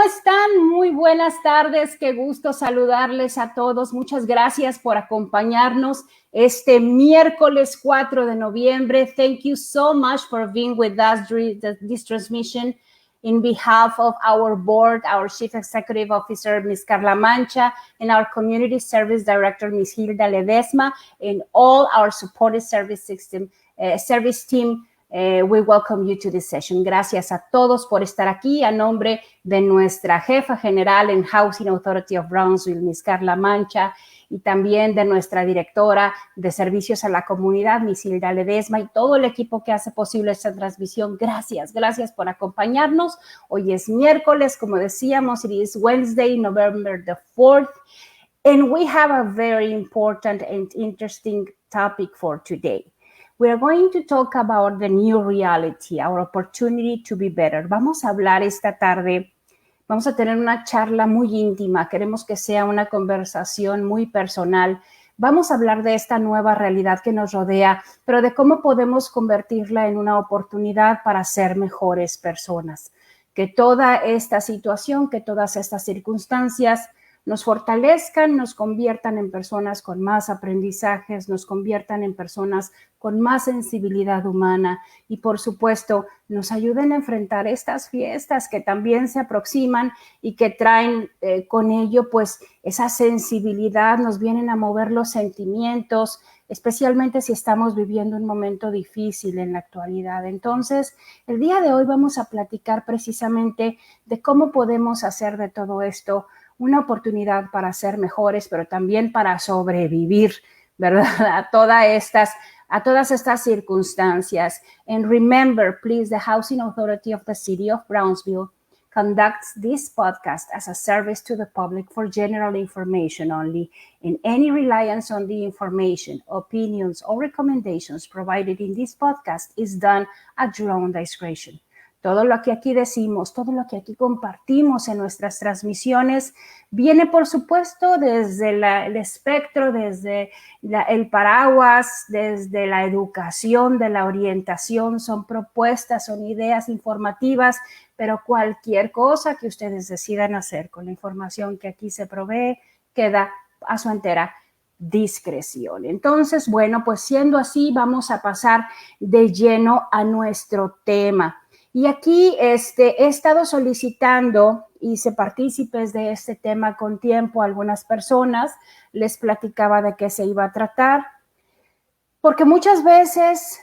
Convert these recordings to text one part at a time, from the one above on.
están? Muy buenas tardes, qué gusto saludarles a todos. Muchas gracias por acompañarnos este miércoles 4 de noviembre. Thank you so much for being with us during this transmission. In behalf of our board, our Chief Executive Officer, Ms. Carla Mancha, and our Community Service Director, Ms. Hilda Ledesma, and all our supported service team, we welcome you to this session. Gracias a todos por estar aquí. A nombre de nuestra jefa general en Housing Authority of Brownsville, Ms. Carla Mancha, y también de nuestra directora de servicios a la comunidad, Ms. Hilda Ledesma, y todo el equipo que hace posible esta transmisión. Gracias por acompañarnos. Hoy es miércoles, como decíamos, it is Wednesday, November the 4th, and we have a very important and interesting topic for today. We are going to talk about the new reality, our opportunity to be better. Vamos a hablar esta tarde. Vamos a tener una charla muy íntima, queremos que sea una conversación muy personal. Vamos a hablar de esta nueva realidad que nos rodea, pero de cómo podemos convertirla en una oportunidad para ser mejores personas. Que toda esta situación, que todas estas circunstancias nos fortalezcan, nos conviertan en personas con más aprendizajes, nos conviertan en personas con más sensibilidad humana y, por supuesto, nos ayuden a enfrentar estas fiestas que también se aproximan y que traen con ello, pues, esa sensibilidad, nos vienen a mover los sentimientos, especialmente si estamos viviendo un momento difícil en la actualidad. Entonces, el día de hoy vamos a platicar precisamente de cómo podemos hacer de todo esto una oportunidad para ser mejores, pero también para sobrevivir, ¿verdad? A todas estas circunstancias. And remember, please, the Housing Authority of the City of Brownsville conducts this podcast as a service to the public for general information only, and any reliance on the information, opinions, or recommendations provided in this podcast is done at your own discretion. Todo lo que aquí decimos, todo lo que aquí compartimos en nuestras transmisiones viene, por supuesto, desde el espectro, desde el paraguas, desde la educación, de la orientación. Son propuestas, son ideas informativas, pero cualquier cosa que ustedes decidan hacer con la información que aquí se provee queda a su entera discreción. Entonces, bueno, pues siendo así, vamos a pasar de lleno a nuestro tema. Y aquí he estado solicitando, hice partícipes de este tema con tiempo a algunas personas, les platicaba de qué se iba a tratar, porque muchas veces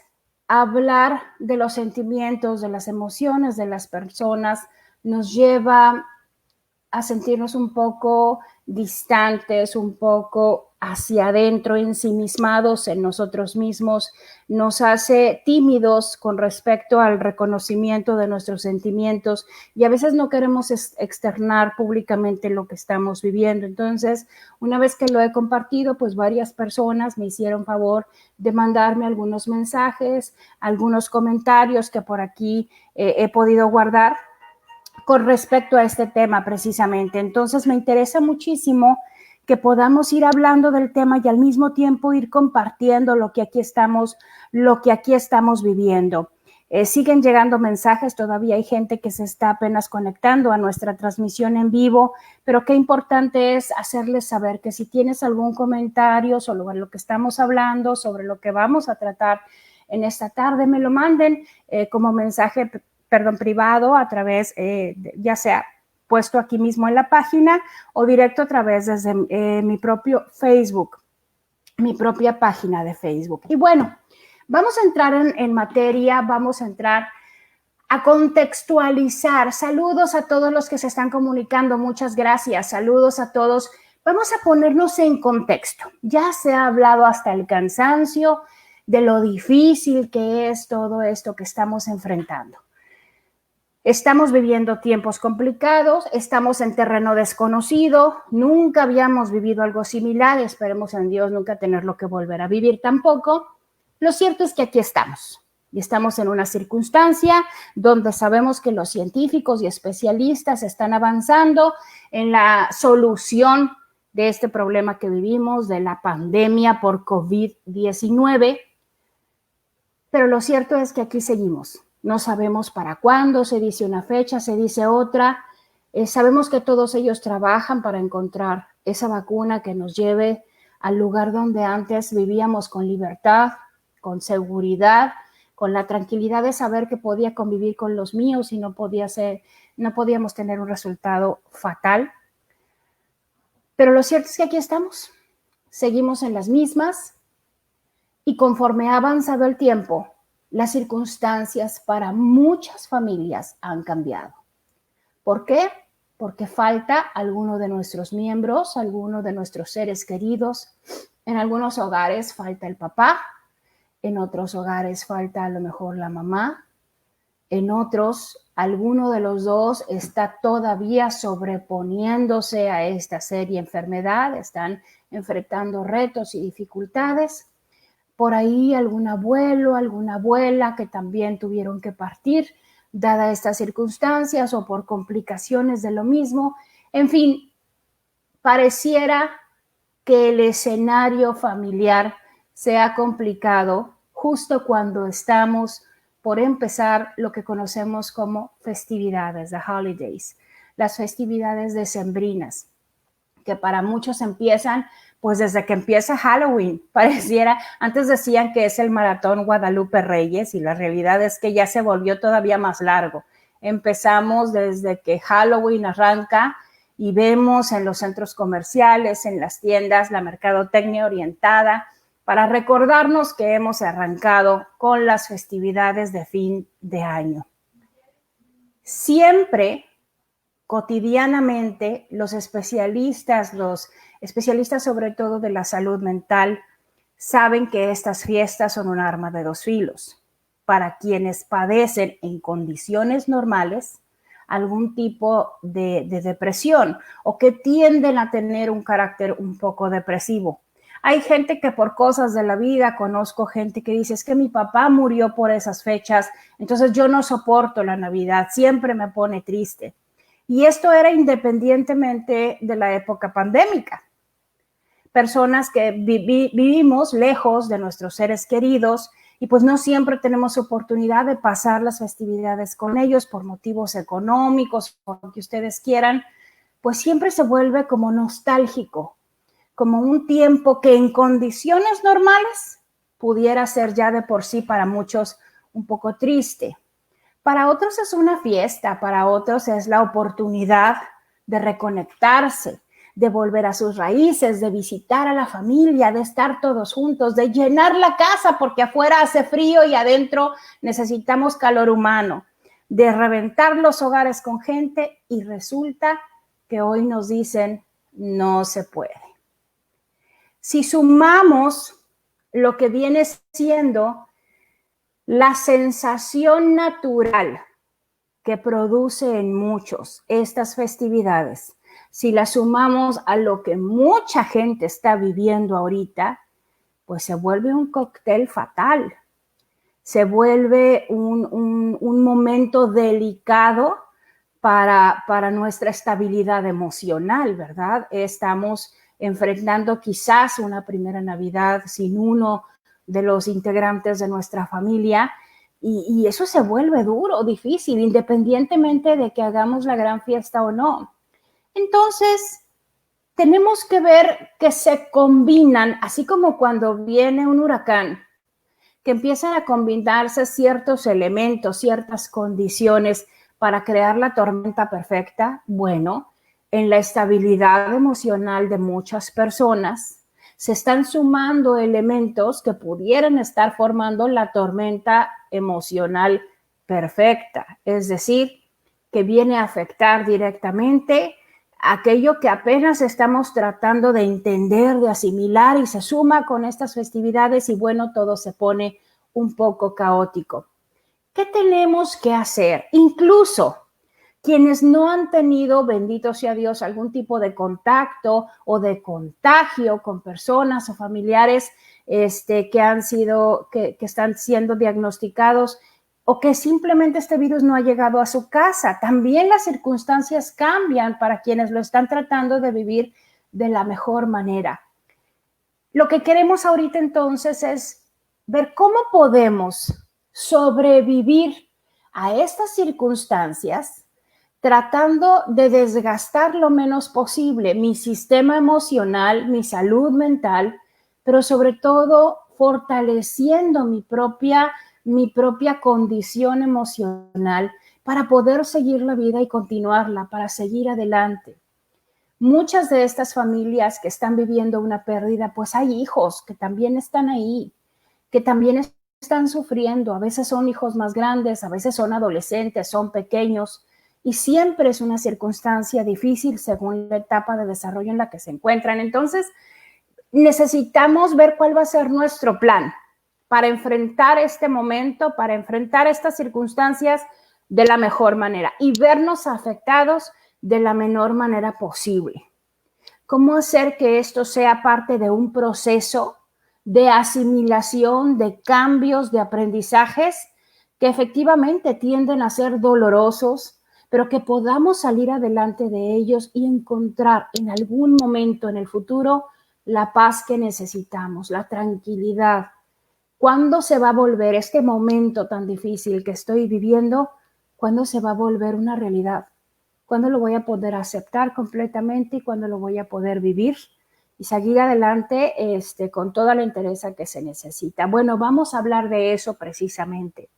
hablar de los sentimientos, de las emociones de las personas nos lleva a sentirnos un poco distantes, un poco hacia adentro, ensimismados en nosotros mismos, nos hace tímidos con respecto al reconocimiento de nuestros sentimientos y a veces no queremos externar públicamente lo que estamos viviendo. Entonces, una vez que lo he compartido, pues varias personas me hicieron favor de mandarme algunos mensajes, algunos comentarios que por aquí he podido guardar con respecto a este tema precisamente. Entonces, me interesa muchísimo que podamos ir hablando del tema y al mismo tiempo ir compartiendo lo que aquí estamos viviendo. Siguen llegando mensajes, todavía hay gente que se está apenas conectando a nuestra transmisión en vivo, pero qué importante es hacerles saber que si tienes algún comentario sobre lo que estamos hablando, sobre lo que vamos a tratar en esta tarde, me lo manden como mensaje privado a través, ya sea puesto aquí mismo en la página o directo a través desde mi propio Facebook, mi propia página de Facebook. Y bueno, vamos a entrar en materia, vamos a entrar a contextualizar. Saludos a todos los que se están comunicando, muchas gracias, saludos a todos. Vamos a ponernos en contexto. Ya se ha hablado hasta el cansancio de lo difícil que es todo esto que estamos enfrentando. Estamos viviendo tiempos complicados, estamos en terreno desconocido, nunca habíamos vivido algo similar, esperemos en Dios nunca tenerlo que volver a vivir tampoco. Lo cierto es que aquí estamos y estamos en una circunstancia donde sabemos que los científicos y especialistas están avanzando en la solución de este problema que vivimos, de la pandemia por COVID-19, pero lo cierto es que aquí seguimos. No sabemos para cuándo, se dice una fecha, se dice otra, Sabemos que todos ellos trabajan para encontrar esa vacuna que nos lleve al lugar donde antes vivíamos con libertad, con seguridad, con la tranquilidad de saber que podía convivir con los míos y no podíamos tener un resultado fatal. Pero lo cierto es que aquí estamos, seguimos en las mismas y conforme ha avanzado el tiempo, las circunstancias para muchas familias han cambiado. ¿Por qué? Porque falta alguno de nuestros miembros, alguno de nuestros seres queridos. En algunos hogares falta el papá, en otros hogares falta a lo mejor la mamá, en otros alguno de los dos está todavía sobreponiéndose a esta seria enfermedad, están enfrentando retos y dificultades. Por ahí algún abuelo, alguna abuela que también tuvieron que partir, dadas estas circunstancias o por complicaciones de lo mismo. En fin, pareciera que el escenario familiar se ha complicado justo cuando estamos por empezar lo que conocemos como festividades, the holidays, las festividades decembrinas, que para muchos empiezan pues desde que empieza Halloween. Pareciera, antes decían que es el maratón Guadalupe Reyes y la realidad es que ya se volvió todavía más largo. Empezamos desde que Halloween arranca y vemos en los centros comerciales, en las tiendas, la mercadotecnia orientada para recordarnos que hemos arrancado con las festividades de fin de año. Siempre, cotidianamente, los especialistas sobre todo de la salud mental, saben que estas fiestas son un arma de dos filos. Para quienes padecen en condiciones normales algún tipo de depresión o que tienden a tener un carácter un poco depresivo. Hay gente que por cosas de la vida, conozco gente que dice, es que mi papá murió por esas fechas, entonces yo no soporto la Navidad, siempre me pone triste. Y esto era independientemente de la época pandémica. Personas que vivimos lejos de nuestros seres queridos y pues no siempre tenemos oportunidad de pasar las festividades con ellos por motivos económicos, por lo que ustedes quieran, pues siempre se vuelve como nostálgico, como un tiempo que en condiciones normales pudiera ser ya de por sí para muchos un poco triste. Para otros es una fiesta, para otros es la oportunidad de reconectarse, de volver a sus raíces, de visitar a la familia, de estar todos juntos, de llenar la casa porque afuera hace frío y adentro necesitamos calor humano, de reventar los hogares con gente y resulta que hoy nos dicen no se puede. Si sumamos lo que viene siendo la sensación natural que produce en muchos estas festividades, si la sumamos a lo que mucha gente está viviendo ahorita, pues se vuelve un cóctel fatal. Se vuelve un momento delicado para nuestra estabilidad emocional, ¿verdad? Estamos enfrentando quizás una primera Navidad sin uno de los integrantes de nuestra familia y eso se vuelve duro, difícil, independientemente de que hagamos la gran fiesta o no. Entonces, tenemos que ver que se combinan, así como cuando viene un huracán, que empiezan a combinarse ciertos elementos, ciertas condiciones para crear la tormenta perfecta. Bueno, en la estabilidad emocional de muchas personas se están sumando elementos que pudieran estar formando la tormenta emocional perfecta, es decir, que viene a afectar directamente aquello que apenas estamos tratando de entender, de asimilar y se suma con estas festividades y bueno, todo se pone un poco caótico. ¿Qué tenemos que hacer? Incluso quienes no han tenido, bendito sea Dios, algún tipo de contacto o de contagio con personas o familiares que están siendo diagnosticados o que simplemente este virus no ha llegado a su casa. También las circunstancias cambian para quienes lo están tratando de vivir de la mejor manera. Lo que queremos ahorita entonces es ver cómo podemos sobrevivir a estas circunstancias tratando de desgastar lo menos posible mi sistema emocional, mi salud mental, pero sobre todo fortaleciendo mi propia condición emocional para poder seguir la vida y continuarla, para seguir adelante. Muchas de estas familias que están viviendo una pérdida, pues hay hijos que también están ahí, que también están sufriendo. A veces son hijos más grandes, a veces son adolescentes, son pequeños, y siempre es una circunstancia difícil según la etapa de desarrollo en la que se encuentran. Entonces, necesitamos ver cuál va a ser nuestro plan para enfrentar este momento, para enfrentar estas circunstancias de la mejor manera y vernos afectados de la menor manera posible. ¿Cómo hacer que esto sea parte de un proceso de asimilación, de cambios, de aprendizajes que efectivamente tienden a ser dolorosos, pero que podamos salir adelante de ellos y encontrar en algún momento en el futuro la paz que necesitamos, la tranquilidad? ¿Cuándo se va a volver este momento tan difícil que estoy viviendo? ¿Cuándo se va a volver una realidad? ¿Cuándo lo voy a poder aceptar completamente y cuándo lo voy a poder vivir y seguir adelante con toda la entereza que se necesita? Bueno, vamos a hablar de eso precisamente.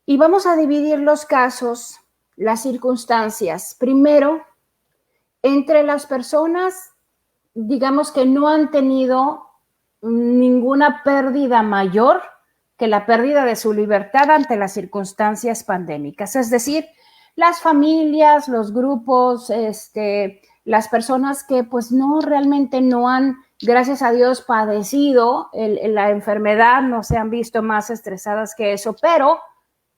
Y vamos a dividir los casos, las circunstancias. Primero, entre las personas, digamos que no han tenido ninguna pérdida mayor que la pérdida de su libertad ante las circunstancias pandémicas. Es decir, las familias, los grupos, las personas que pues no realmente no han, gracias a Dios, padecido la enfermedad, no se han visto más estresadas que eso, pero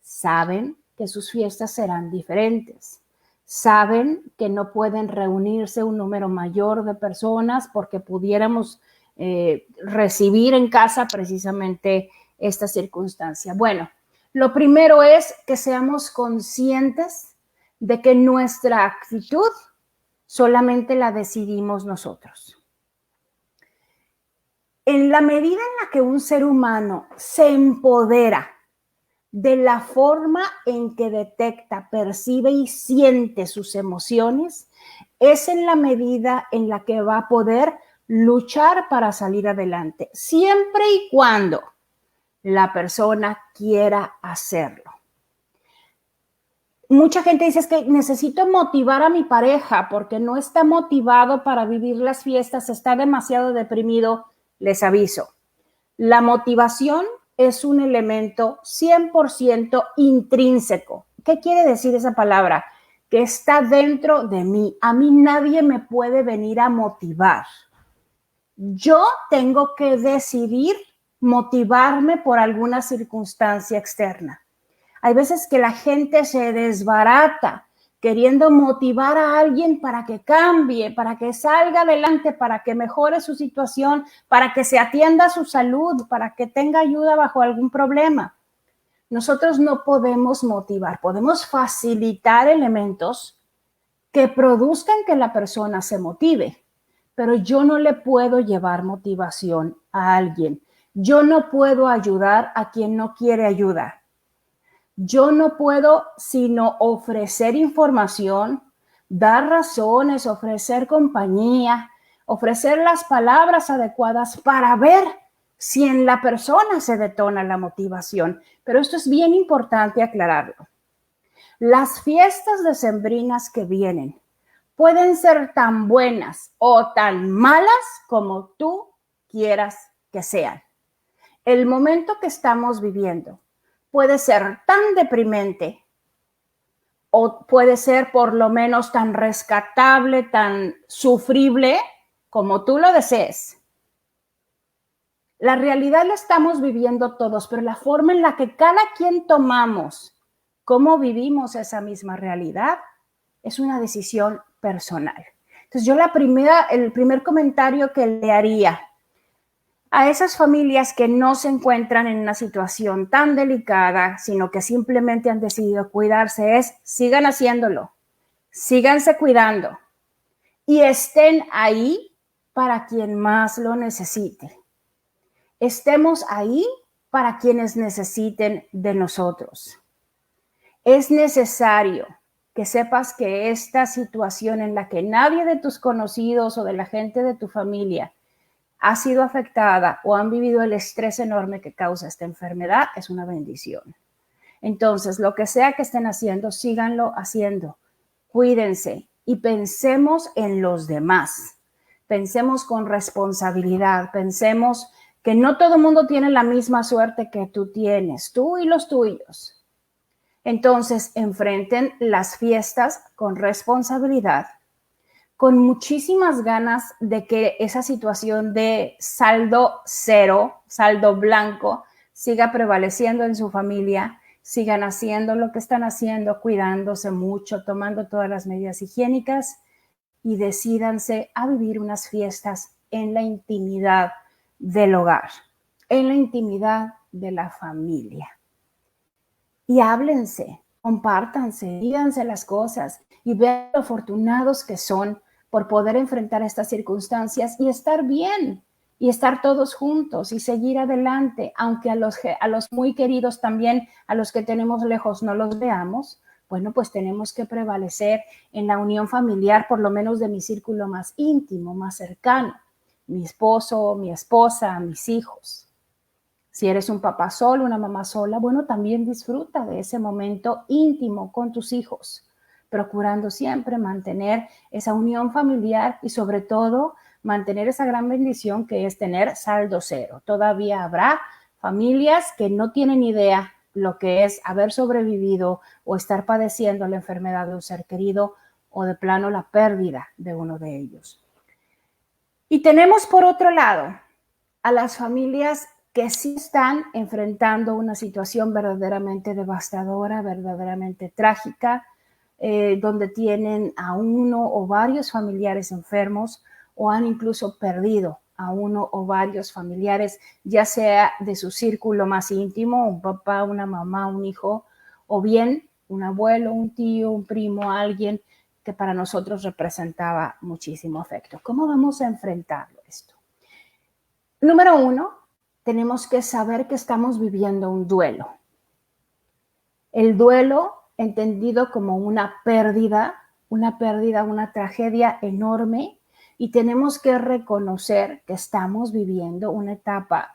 saben que sus fiestas serán diferentes. Saben que no pueden reunirse un número mayor de personas porque pudiéramos recibir en casa precisamente esta circunstancia. Bueno, lo primero es que seamos conscientes de que nuestra actitud solamente la decidimos nosotros. En la medida en la que un ser humano se empodera de la forma en que detecta, percibe y siente sus emociones, es en la medida en la que va a poder luchar para salir adelante, siempre y cuando la persona quiera hacerlo. Mucha gente dice, es que necesito motivar a mi pareja porque no está motivado para vivir las fiestas, está demasiado deprimido. Les aviso, la motivación es un elemento 100% intrínseco. ¿Qué quiere decir esa palabra? Que está dentro de mí. A mí nadie me puede venir a motivar. Yo tengo que decidir motivarme por alguna circunstancia externa. Hay veces que la gente se desbarata queriendo motivar a alguien para que cambie, para que salga adelante, para que mejore su situación, para que se atienda su salud, para que tenga ayuda bajo algún problema. Nosotros no podemos motivar, podemos facilitar elementos que produzcan que la persona se motive, pero yo no le puedo llevar motivación a alguien. Yo no puedo ayudar a quien no quiere ayuda. Yo no puedo sino ofrecer información, dar razones, ofrecer compañía, ofrecer las palabras adecuadas para ver si en la persona se detona la motivación. Pero esto es bien importante aclararlo. Las fiestas decembrinas que vienen pueden ser tan buenas o tan malas como tú quieras que sean. El momento que estamos viviendo puede ser tan deprimente o puede ser por lo menos tan rescatable, tan sufrible como tú lo desees. La realidad la estamos viviendo todos, pero la forma en la que cada quien tomamos cómo vivimos esa misma realidad es una decisión personal. Entonces yo el primer comentario que le haría a esas familias que no se encuentran en una situación tan delicada, sino que simplemente han decidido cuidarse, es sigan haciéndolo, síganse cuidando y estén ahí para quien más lo necesite. Estemos ahí para quienes necesiten de nosotros. Es necesario que sepas que esta situación en la que nadie de tus conocidos o de la gente de tu familia ha sido afectada o han vivido el estrés enorme que causa esta enfermedad es una bendición. Entonces, lo que sea que estén haciendo, síganlo haciendo. Cuídense y pensemos en los demás. Pensemos con responsabilidad. Pensemos que no todo el mundo tiene la misma suerte que tú tienes, tú y los tuyos. Entonces, enfrenten las fiestas con responsabilidad, con muchísimas ganas de que esa situación de saldo cero, saldo blanco, siga prevaleciendo en su familia, sigan haciendo lo que están haciendo, cuidándose mucho, tomando todas las medidas higiénicas y decídanse a vivir unas fiestas en la intimidad del hogar, en la intimidad de la familia. Y háblense, compártanse, díganse las cosas y vean lo afortunados que son por poder enfrentar estas circunstancias y estar bien y estar todos juntos y seguir adelante, aunque a los muy queridos también, a los que tenemos lejos no los veamos. Bueno, pues tenemos que prevalecer en la unión familiar, por lo menos de mi círculo más íntimo, más cercano, mi esposo, mi esposa, mis hijos. Si eres un papá solo, una mamá sola, bueno, también disfruta de ese momento íntimo con tus hijos, procurando siempre mantener esa unión familiar y sobre todo mantener esa gran bendición que es tener saldo cero. Todavía habrá familias que no tienen idea lo que es haber sobrevivido o estar padeciendo la enfermedad de un ser querido o de plano la pérdida de uno de ellos. Y tenemos por otro lado a las familias que sí están enfrentando una situación verdaderamente devastadora, verdaderamente trágica, donde tienen a uno o varios familiares enfermos o han incluso perdido a uno o varios familiares, ya sea de su círculo más íntimo, un papá, una mamá, un hijo, o bien un abuelo, un tío, un primo, alguien que para nosotros representaba muchísimo afecto. ¿Cómo vamos a enfrentarlo esto? Número uno, tenemos que saber que estamos viviendo un duelo. El duelo entendido como una pérdida, una tragedia enorme, y tenemos que reconocer que estamos viviendo una etapa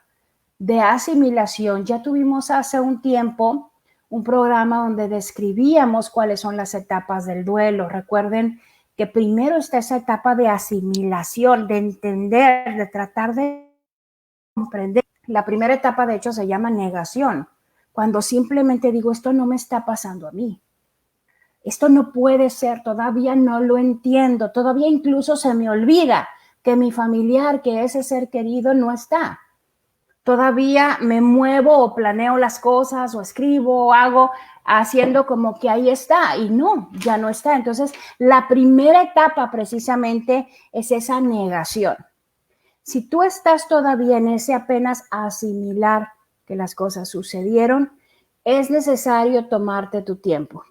de asimilación. Ya tuvimos hace un tiempo un programa donde describíamos cuáles son las etapas del duelo. Recuerden que primero está esa etapa de asimilación, de entender, de tratar de comprender. La primera etapa, de hecho, se llama negación, cuando simplemente digo, esto no me está pasando a mí. Esto no puede ser, todavía no lo entiendo, todavía incluso se me olvida que mi familiar, que ese ser querido no está. Todavía me muevo o planeo las cosas o escribo o hago haciendo como que ahí está y no, ya no está. Entonces, la primera etapa precisamente es esa negación. Si tú estás todavía en ese apenas asimilar que las cosas sucedieron, es necesario tomarte tu tiempo.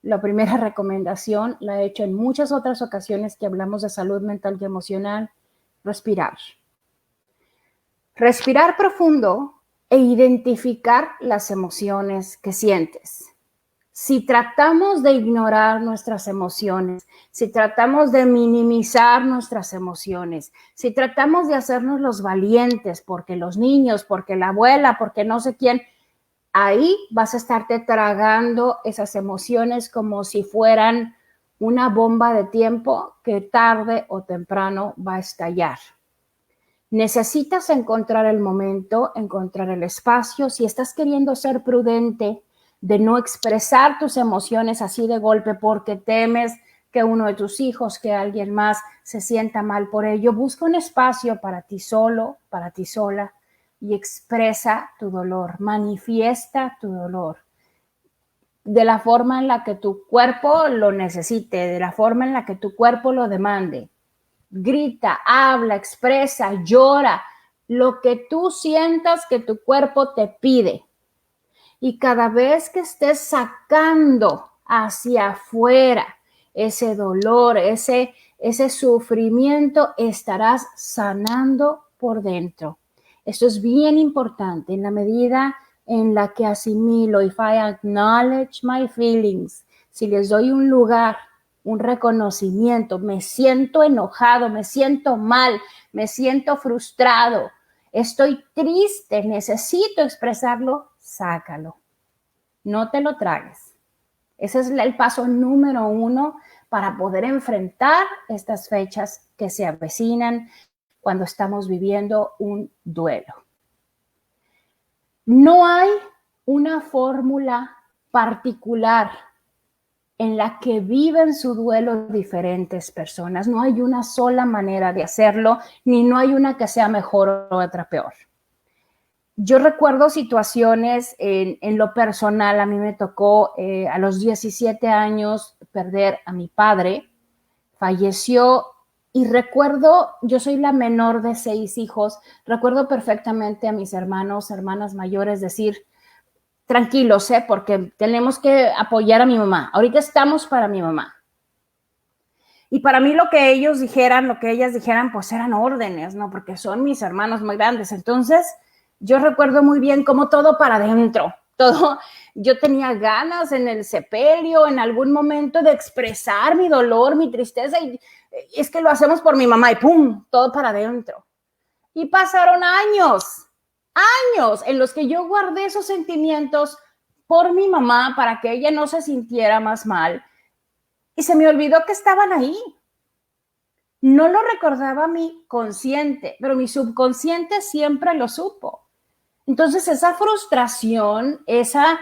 La primera recomendación la he hecho en muchas otras ocasiones que hablamos de salud mental y emocional: respirar. Respirar profundo e identificar las emociones que sientes. Si tratamos de ignorar nuestras emociones, si tratamos de minimizar nuestras emociones, si tratamos de hacernos los valientes porque los niños, porque la abuela, porque no sé quién, ahí vas a estarte tragando esas emociones como si fueran una bomba de tiempo que tarde o temprano va a estallar. Necesitas encontrar el momento, encontrar el espacio. Si estás queriendo ser prudente de no expresar tus emociones así de golpe porque temes que uno de tus hijos, que alguien más se sienta mal por ello, busca un espacio para ti solo, para ti sola, y expresa tu dolor, manifiesta tu dolor de la forma en la que tu cuerpo lo necesite, de la forma en la que tu cuerpo lo demande. Grita, habla, expresa, llora, lo que tú sientas que tu cuerpo te pide. Y cada vez que estés sacando hacia afuera ese dolor, ese sufrimiento, estarás sanando por dentro. Esto es bien importante. En la medida en la que asimilo, if I acknowledge my feelings, si les doy un lugar, un reconocimiento, me siento enojado, me siento mal, me siento frustrado, estoy triste, necesito expresarlo, sácalo. No te lo tragues. Ese es el paso número 1 para poder enfrentar estas fechas que se avecinan cuando estamos viviendo un duelo. No hay una fórmula particular en la que viven su duelo diferentes personas. No hay una sola manera de hacerlo, ni no hay una que sea mejor o otra peor. Yo recuerdo situaciones en lo personal. A mí me tocó a los 17 años perder a mi padre. Falleció y recuerdo, yo soy la menor de 6 hijos, recuerdo perfectamente a mis hermanos, hermanas mayores decir, tranquilos, porque tenemos que apoyar a mi mamá. Ahorita estamos para mi mamá. Y para mí lo que ellos dijeran, lo que ellas dijeran, pues eran órdenes, ¿no? Porque son mis hermanos muy grandes. Entonces, yo recuerdo muy bien como todo para adentro. Todo, yo tenía ganas en el sepelio, en algún momento de expresar mi dolor, mi tristeza, y es que lo hacemos por mi mamá y ¡pum! Todo para adentro. Y pasaron años en los que yo guardé esos sentimientos por mi mamá para que ella no se sintiera más mal. Y se me olvidó que estaban ahí. No lo recordaba mi consciente, pero mi subconsciente siempre lo supo. Entonces esa frustración, esa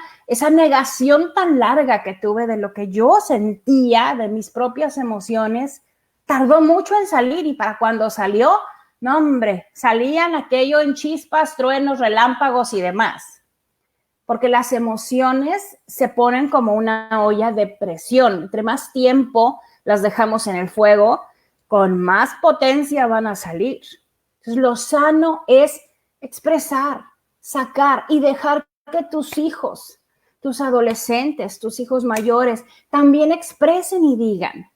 negación tan larga que tuve de lo que yo sentía, de mis propias emociones, tardó mucho en salir y para cuando salió, no hombre, salían aquello en chispas, truenos, relámpagos y demás. Porque las emociones se ponen como una olla de presión. Entre más tiempo las dejamos en el fuego, con más potencia van a salir. Entonces, lo sano es expresar, sacar y dejar que tus hijos, tus adolescentes, tus hijos mayores, también expresen y digan.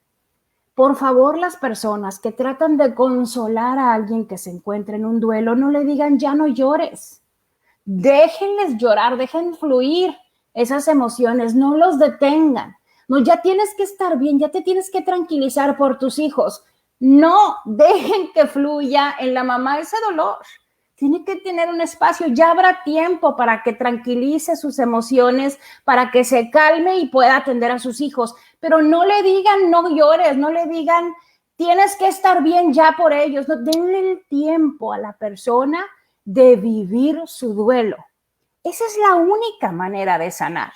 Por favor, las personas que tratan de consolar a alguien que se encuentra en un duelo, no le digan ya no llores. Déjenles llorar, dejen fluir esas emociones, no los detengan. No, ya tienes que estar bien, ya te tienes que tranquilizar por tus hijos. No dejen que fluya en la mamá ese dolor. Tiene que tener un espacio, ya habrá tiempo para que tranquilice sus emociones, para que se calme y pueda atender a sus hijos. Pero no le digan no llores, no le digan tienes que estar bien ya por ellos. No, denle el tiempo a la persona de vivir su duelo. Esa es la única manera de sanar.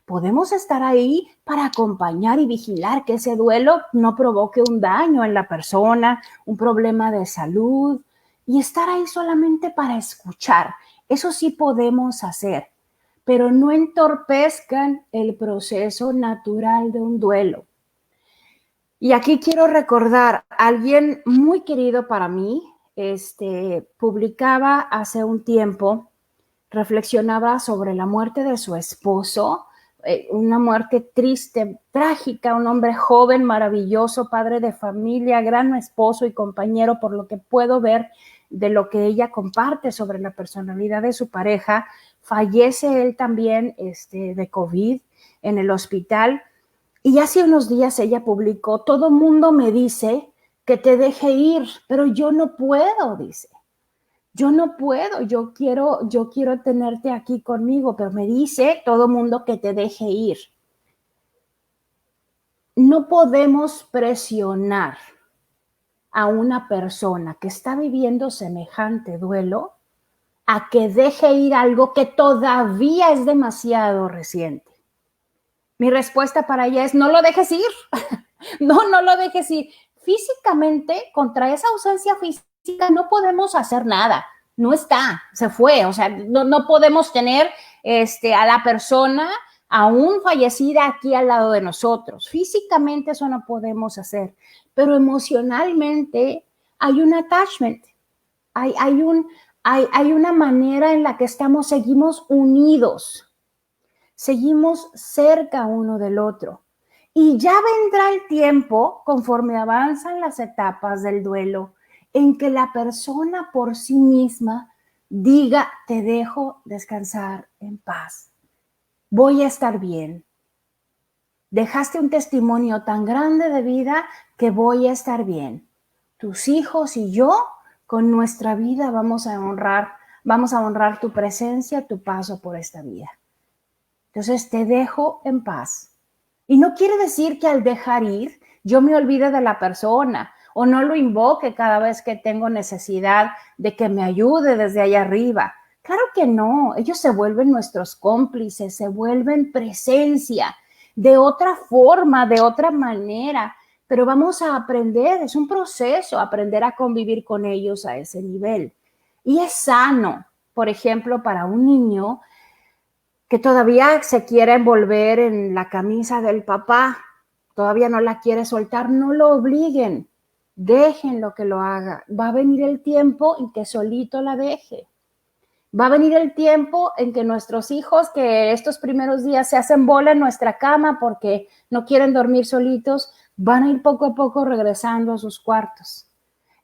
Podemos estar ahí para acompañar y vigilar que ese duelo no provoque un daño en la persona, un problema de salud, y estar ahí solamente para escuchar. Eso sí podemos hacer, pero no entorpezcan el proceso natural de un duelo. Y aquí quiero recordar a alguien muy querido para mí, publicaba hace un tiempo, reflexionaba sobre la muerte de su esposo, una muerte triste, trágica, un hombre joven, maravilloso, padre de familia, gran esposo y compañero, por lo que puedo ver de lo que ella comparte sobre la personalidad de su pareja. Fallece él también de COVID en el hospital. Y hace unos días ella publicó, todo mundo me dice que te deje ir, pero yo no puedo, dice. Yo no puedo, yo quiero tenerte aquí conmigo, pero me dice todo mundo que te deje ir. No podemos presionar a una persona que está viviendo semejante duelo a que deje ir algo que todavía es demasiado reciente. Mi respuesta para ella es, no lo dejes ir. No lo dejes ir. Físicamente, contra esa ausencia física no podemos hacer nada. No está, se fue. O sea, no podemos tener a la persona aún fallecida aquí al lado de nosotros. Físicamente eso no podemos hacer, pero emocionalmente hay un attachment, hay una manera en la que seguimos unidos, seguimos cerca uno del otro. Y ya vendrá el tiempo, conforme avanzan las etapas del duelo, en que la persona por sí misma diga, te dejo descansar en paz. Voy a estar bien. Dejaste un testimonio tan grande de vida que voy a estar bien. Tus hijos y yo, con nuestra vida, vamos a honrar tu presencia, tu paso por esta vida. Entonces te dejo en paz. Y no quiere decir que al dejar ir, yo me olvide de la persona o no lo invoque cada vez que tengo necesidad de que me ayude desde allá arriba. Claro que no, ellos se vuelven nuestros cómplices, se vuelven presencia de otra forma, de otra manera, pero vamos a aprender, es un proceso, aprender a convivir con ellos a ese nivel. Y es sano, por ejemplo, para un niño que todavía se quiere envolver en la camisa del papá, todavía no la quiere soltar, no lo obliguen, déjenlo que lo haga. Va a venir el tiempo en que solito la deje. Va a venir el tiempo en que nuestros hijos, que estos primeros días se hacen bola en nuestra cama porque no quieren dormir solitos, van a ir poco a poco regresando a sus cuartos.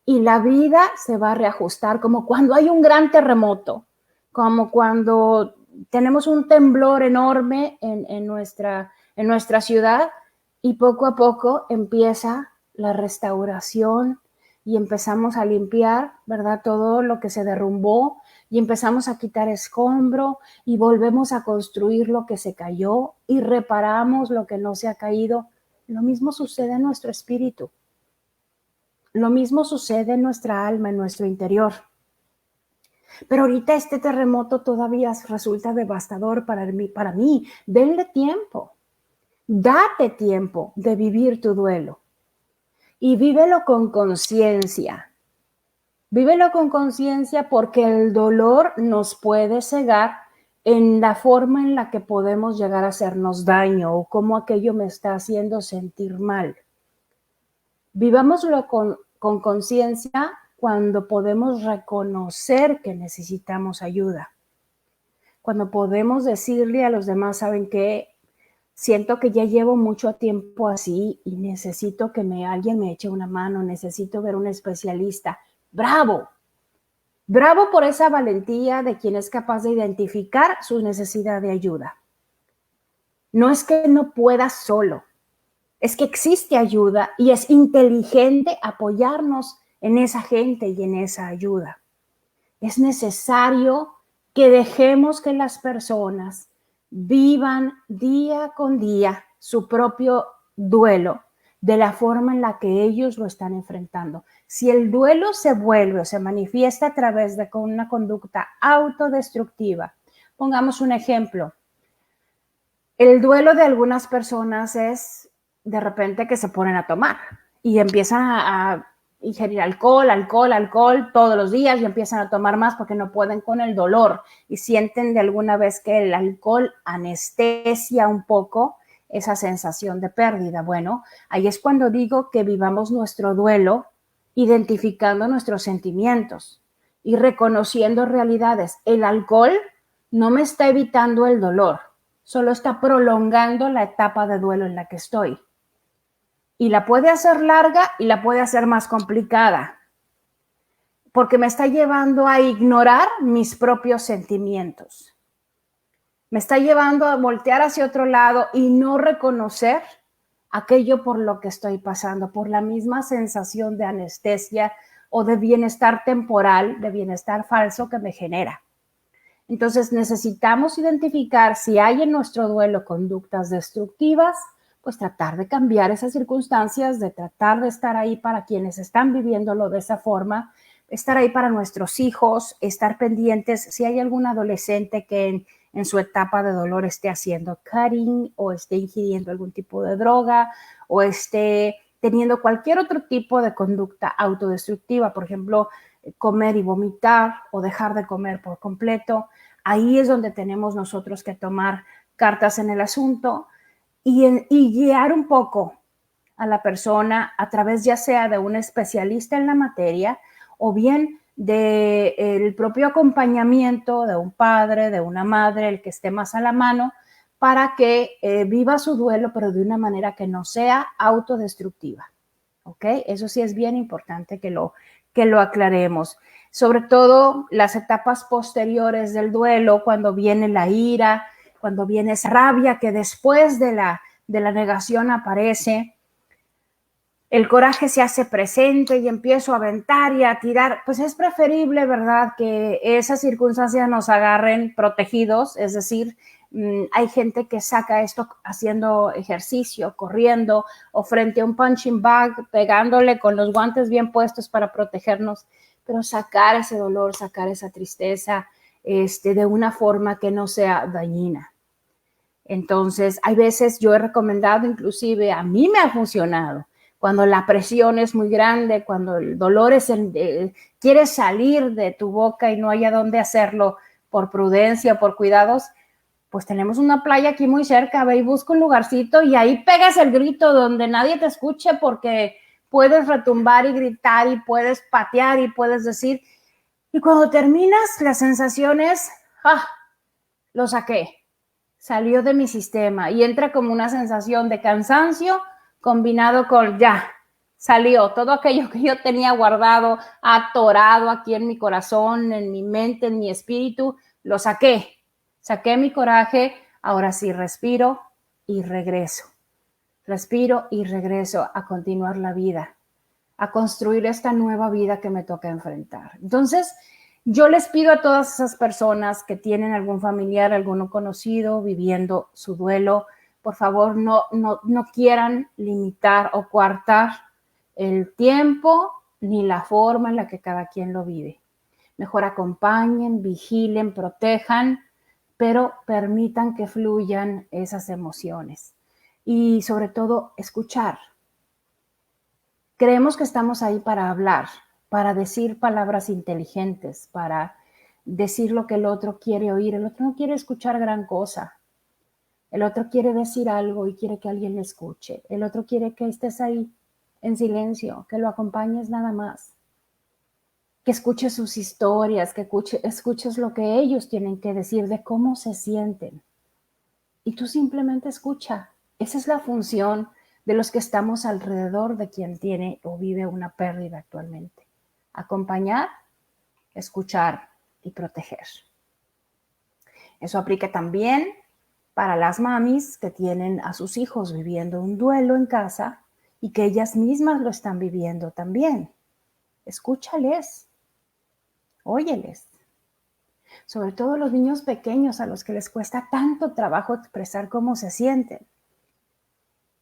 Y la vida se va a reajustar, como cuando hay un gran terremoto, como cuando tenemos un temblor enorme en nuestra ciudad y poco a poco empieza la restauración y empezamos a limpiar, ¿verdad? Todo lo que se derrumbó y empezamos a quitar escombro y volvemos a construir lo que se cayó y reparamos lo que no se ha caído. Lo mismo sucede en nuestro espíritu. Lo mismo sucede en nuestra alma, en nuestro interior. Pero ahorita este terremoto todavía resulta devastador para mí. Denle tiempo. Date tiempo de vivir tu duelo. Y vívelo con conciencia. Vívelo con conciencia porque el dolor nos puede cegar en la forma en la que podemos llegar a hacernos daño o cómo aquello me está haciendo sentir mal. Vivámoslo con conciencia cuando podemos reconocer que necesitamos ayuda. Cuando podemos decirle a los demás, ¿saben qué? Siento que ya llevo mucho tiempo así y necesito que alguien me eche una mano, necesito ver un especialista. ¡Bravo! Bravo por esa valentía de quien es capaz de identificar su necesidad de ayuda. No es que no pueda solo, es que existe ayuda y es inteligente apoyarnos en esa gente y en esa ayuda. Es necesario que dejemos que las personas vivan día con día su propio duelo de la forma en la que ellos lo están enfrentando. Si el duelo se vuelve o se manifiesta a través de una conducta autodestructiva, pongamos un ejemplo. El duelo de algunas personas es de repente que se ponen a tomar y empiezan a ingerir alcohol todos los días y empiezan a tomar más porque no pueden con el dolor y sienten de alguna vez que el alcohol anestesia un poco esa sensación de pérdida. Bueno, ahí es cuando digo que vivamos nuestro duelo identificando nuestros sentimientos y reconociendo realidades. El alcohol no me está evitando el dolor, solo está prolongando la etapa de duelo en la que estoy. Y la puede hacer larga y la puede hacer más complicada, porque me está llevando a ignorar mis propios sentimientos. Me está llevando a voltear hacia otro lado y no reconocer aquello por lo que estoy pasando, por la misma sensación de anestesia o de bienestar temporal, de bienestar falso que me genera. Entonces necesitamos identificar si hay en nuestro duelo conductas destructivas, pues tratar de cambiar esas circunstancias, de tratar de estar ahí para quienes están viviéndolo de esa forma, estar ahí para nuestros hijos, estar pendientes si hay algún adolescente que en su etapa de dolor esté haciendo cutting o esté ingiriendo algún tipo de droga o esté teniendo cualquier otro tipo de conducta autodestructiva, por ejemplo, comer y vomitar o dejar de comer por completo. Ahí es donde tenemos nosotros que tomar cartas en el asunto y guiar un poco a la persona a través ya sea de un especialista en la materia o bien del propio acompañamiento de un padre, de una madre, el que esté más a la mano, para que viva su duelo, pero de una manera que no sea autodestructiva. ¿Ok? Eso sí es bien importante que lo aclaremos. Sobre todo las etapas posteriores del duelo, cuando viene la ira, cuando viene esa rabia que después de de la negación aparece, el coraje se hace presente y empiezo a aventar y a tirar, pues es preferible, ¿verdad?, que esas circunstancias nos agarren protegidos, es decir, hay gente que saca esto haciendo ejercicio, corriendo o frente a un punching bag, pegándole con los guantes bien puestos para protegernos, pero sacar ese dolor, sacar esa tristeza de una forma que no sea dañina. Entonces, hay veces yo he recomendado, inclusive a mí me ha funcionado, cuando la presión es muy grande, cuando el dolor quiere salir de tu boca y no haya dónde hacerlo por prudencia, por cuidados, pues tenemos una playa aquí muy cerca, ve y busca un lugarcito y ahí pegas el grito donde nadie te escuche porque puedes retumbar y gritar y puedes patear y puedes decir, y cuando terminas la sensación es, lo saqué, salió de mi sistema y entra como una sensación de cansancio combinado con ya, salió todo aquello que yo tenía guardado, atorado aquí en mi corazón, en mi mente, en mi espíritu, lo saqué mi coraje, ahora sí respiro y regreso a continuar la vida, a construir esta nueva vida que me toca enfrentar. Entonces, yo les pido a todas esas personas que tienen algún familiar, algún conocido viviendo su duelo, por favor, no quieran limitar o coartar el tiempo ni la forma en la que cada quien lo vive. Mejor acompañen, vigilen, protejan, pero permitan que fluyan esas emociones. Y sobre todo, escuchar. Creemos que estamos ahí para hablar, para decir palabras inteligentes, para decir lo que el otro quiere oír. El otro no quiere escuchar gran cosa. El otro quiere decir algo y quiere que alguien le escuche. El otro quiere que estés ahí en silencio, que lo acompañes nada más. Que escuches sus historias, que escuches lo que ellos tienen que decir de cómo se sienten. Y tú simplemente escucha. Esa es la función de los que estamos alrededor de quien tiene o vive una pérdida actualmente. Acompañar, escuchar y proteger. Eso aplica también para las mamis que tienen a sus hijos viviendo un duelo en casa y que ellas mismas lo están viviendo también. Escúchales, óyeles. Sobre todo los niños pequeños a los que les cuesta tanto trabajo expresar cómo se sienten.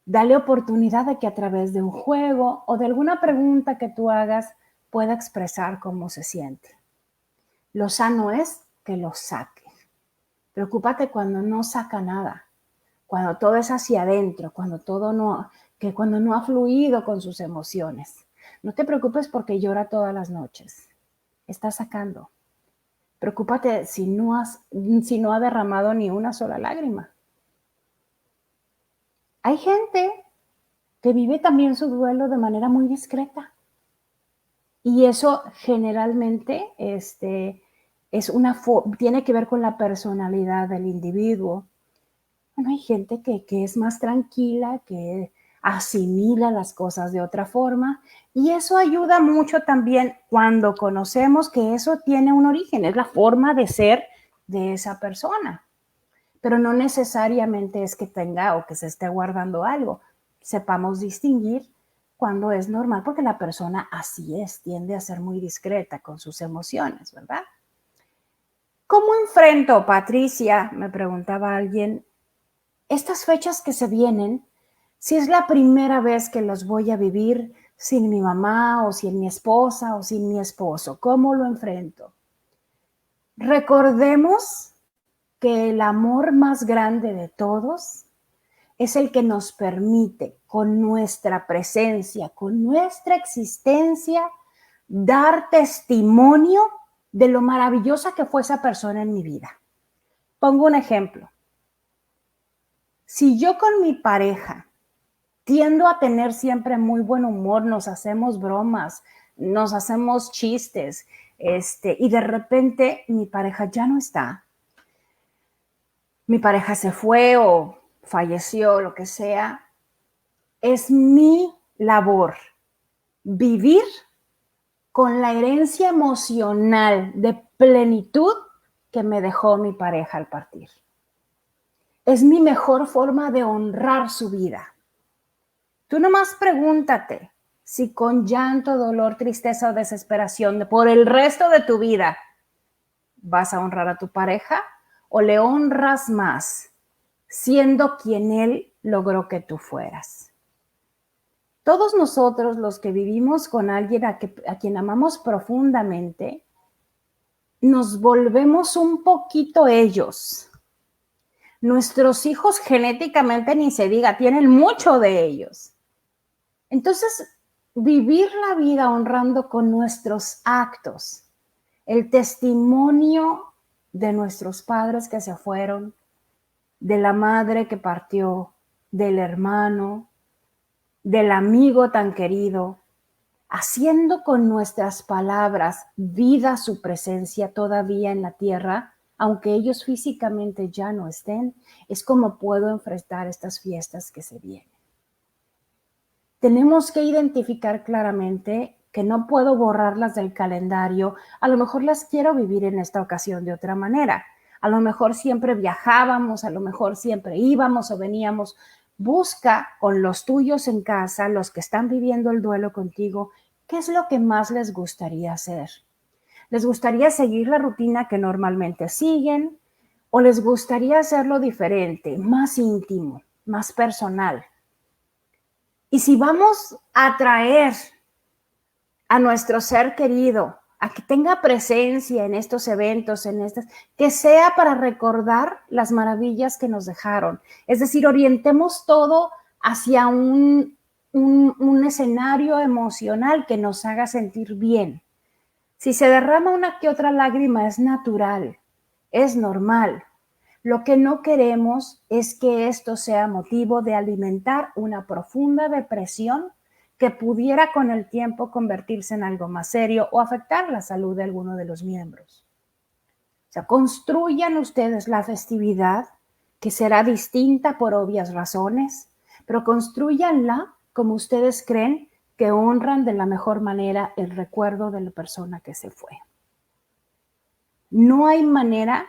Dale oportunidad de que a través de un juego o de alguna pregunta que tú hagas pueda expresar cómo se siente. Lo sano es que lo saque. Preocúpate cuando no saca nada, cuando todo es hacia adentro, cuando no ha fluido con sus emociones. No te preocupes porque llora todas las noches. Está sacando. Preocúpate si no ha derramado ni una sola lágrima. Hay gente que vive también su duelo de manera muy discreta. Y eso generalmente tiene que ver con la personalidad del individuo. Bueno, hay gente que es más tranquila, que asimila las cosas de otra forma, y eso ayuda mucho también cuando conocemos que eso tiene un origen, es la forma de ser de esa persona. Pero no necesariamente es que tenga o que se esté guardando algo. Sepamos distinguir cuando es normal, porque la persona así es, tiende a ser muy discreta con sus emociones, ¿verdad? ¿Cómo enfrento, Patricia? Me preguntaba alguien, estas fechas que se vienen, si es la primera vez que los voy a vivir sin mi mamá o sin mi esposa o sin mi esposo, ¿cómo lo enfrento? Recordemos que el amor más grande de todos es el que nos permite, con nuestra presencia, con nuestra existencia, dar testimonio de lo maravillosa que fue esa persona en mi vida. Pongo un ejemplo. Si yo con mi pareja tiendo a tener siempre muy buen humor, nos hacemos bromas, nos hacemos chistes, y de repente mi pareja ya no está, mi pareja se fue o falleció, lo que sea, es mi labor vivir con la herencia emocional de plenitud que me dejó mi pareja al partir. es mi mejor forma de honrar su vida. Tú nomás pregúntate si con llanto, dolor, tristeza o desesperación por el resto de tu vida vas a honrar a tu pareja o le honras más siendo quien él logró que tú fueras. Todos nosotros, los que vivimos con alguien a quien amamos profundamente, nos volvemos un poquito ellos. Nuestros hijos genéticamente ni se diga, tienen mucho de ellos. Entonces, vivir la vida honrando con nuestros actos, el testimonio de nuestros padres que se fueron, de la madre que partió, del hermano, del amigo tan querido, haciendo con nuestras palabras vida su presencia todavía en la tierra, aunque ellos físicamente ya no estén, es como puedo enfrentar estas fiestas que se vienen. Tenemos que identificar claramente que no puedo borrarlas del calendario, a lo mejor las quiero vivir en esta ocasión de otra manera, a lo mejor siempre viajábamos, a lo mejor siempre íbamos o veníamos. Busca con los tuyos en casa, los que están viviendo el duelo contigo, ¿qué es lo que más les gustaría hacer? ¿Les gustaría seguir la rutina que normalmente siguen o les gustaría hacerlo diferente, más íntimo, más personal? Y si vamos a traer a nuestro ser querido a que tenga presencia en estos eventos, que sea para recordar las maravillas que nos dejaron. Es decir, orientemos todo hacia un escenario emocional que nos haga sentir bien. Si se derrama una que otra lágrima, es natural, es normal. Lo que no queremos es que esto sea motivo de alimentar una profunda depresión que pudiera con el tiempo convertirse en algo más serio o afectar la salud de alguno de los miembros. O sea, construyan ustedes la festividad, que será distinta por obvias razones, pero construyanla como ustedes creen que honran de la mejor manera el recuerdo de la persona que se fue. No hay manera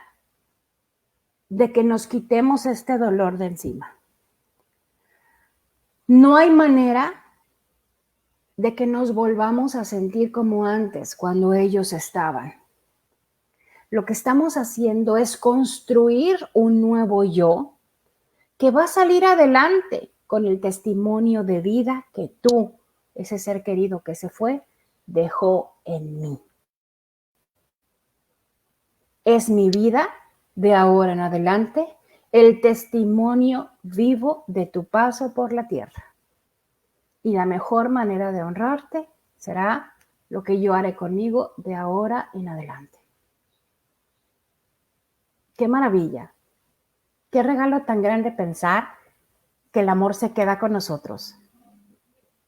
de que nos quitemos este dolor de encima. No hay manera de que nos volvamos a sentir como antes, cuando ellos estaban. Lo que estamos haciendo es construir un nuevo yo que va a salir adelante con el testimonio de vida que tú, ese ser querido que se fue, dejó en mí. Es mi vida de ahora en adelante el testimonio vivo de tu paso por la tierra. Y la mejor manera de honrarte será lo que yo haré conmigo de ahora en adelante. ¡Qué maravilla! ¡Qué regalo tan grande pensar que el amor se queda con nosotros!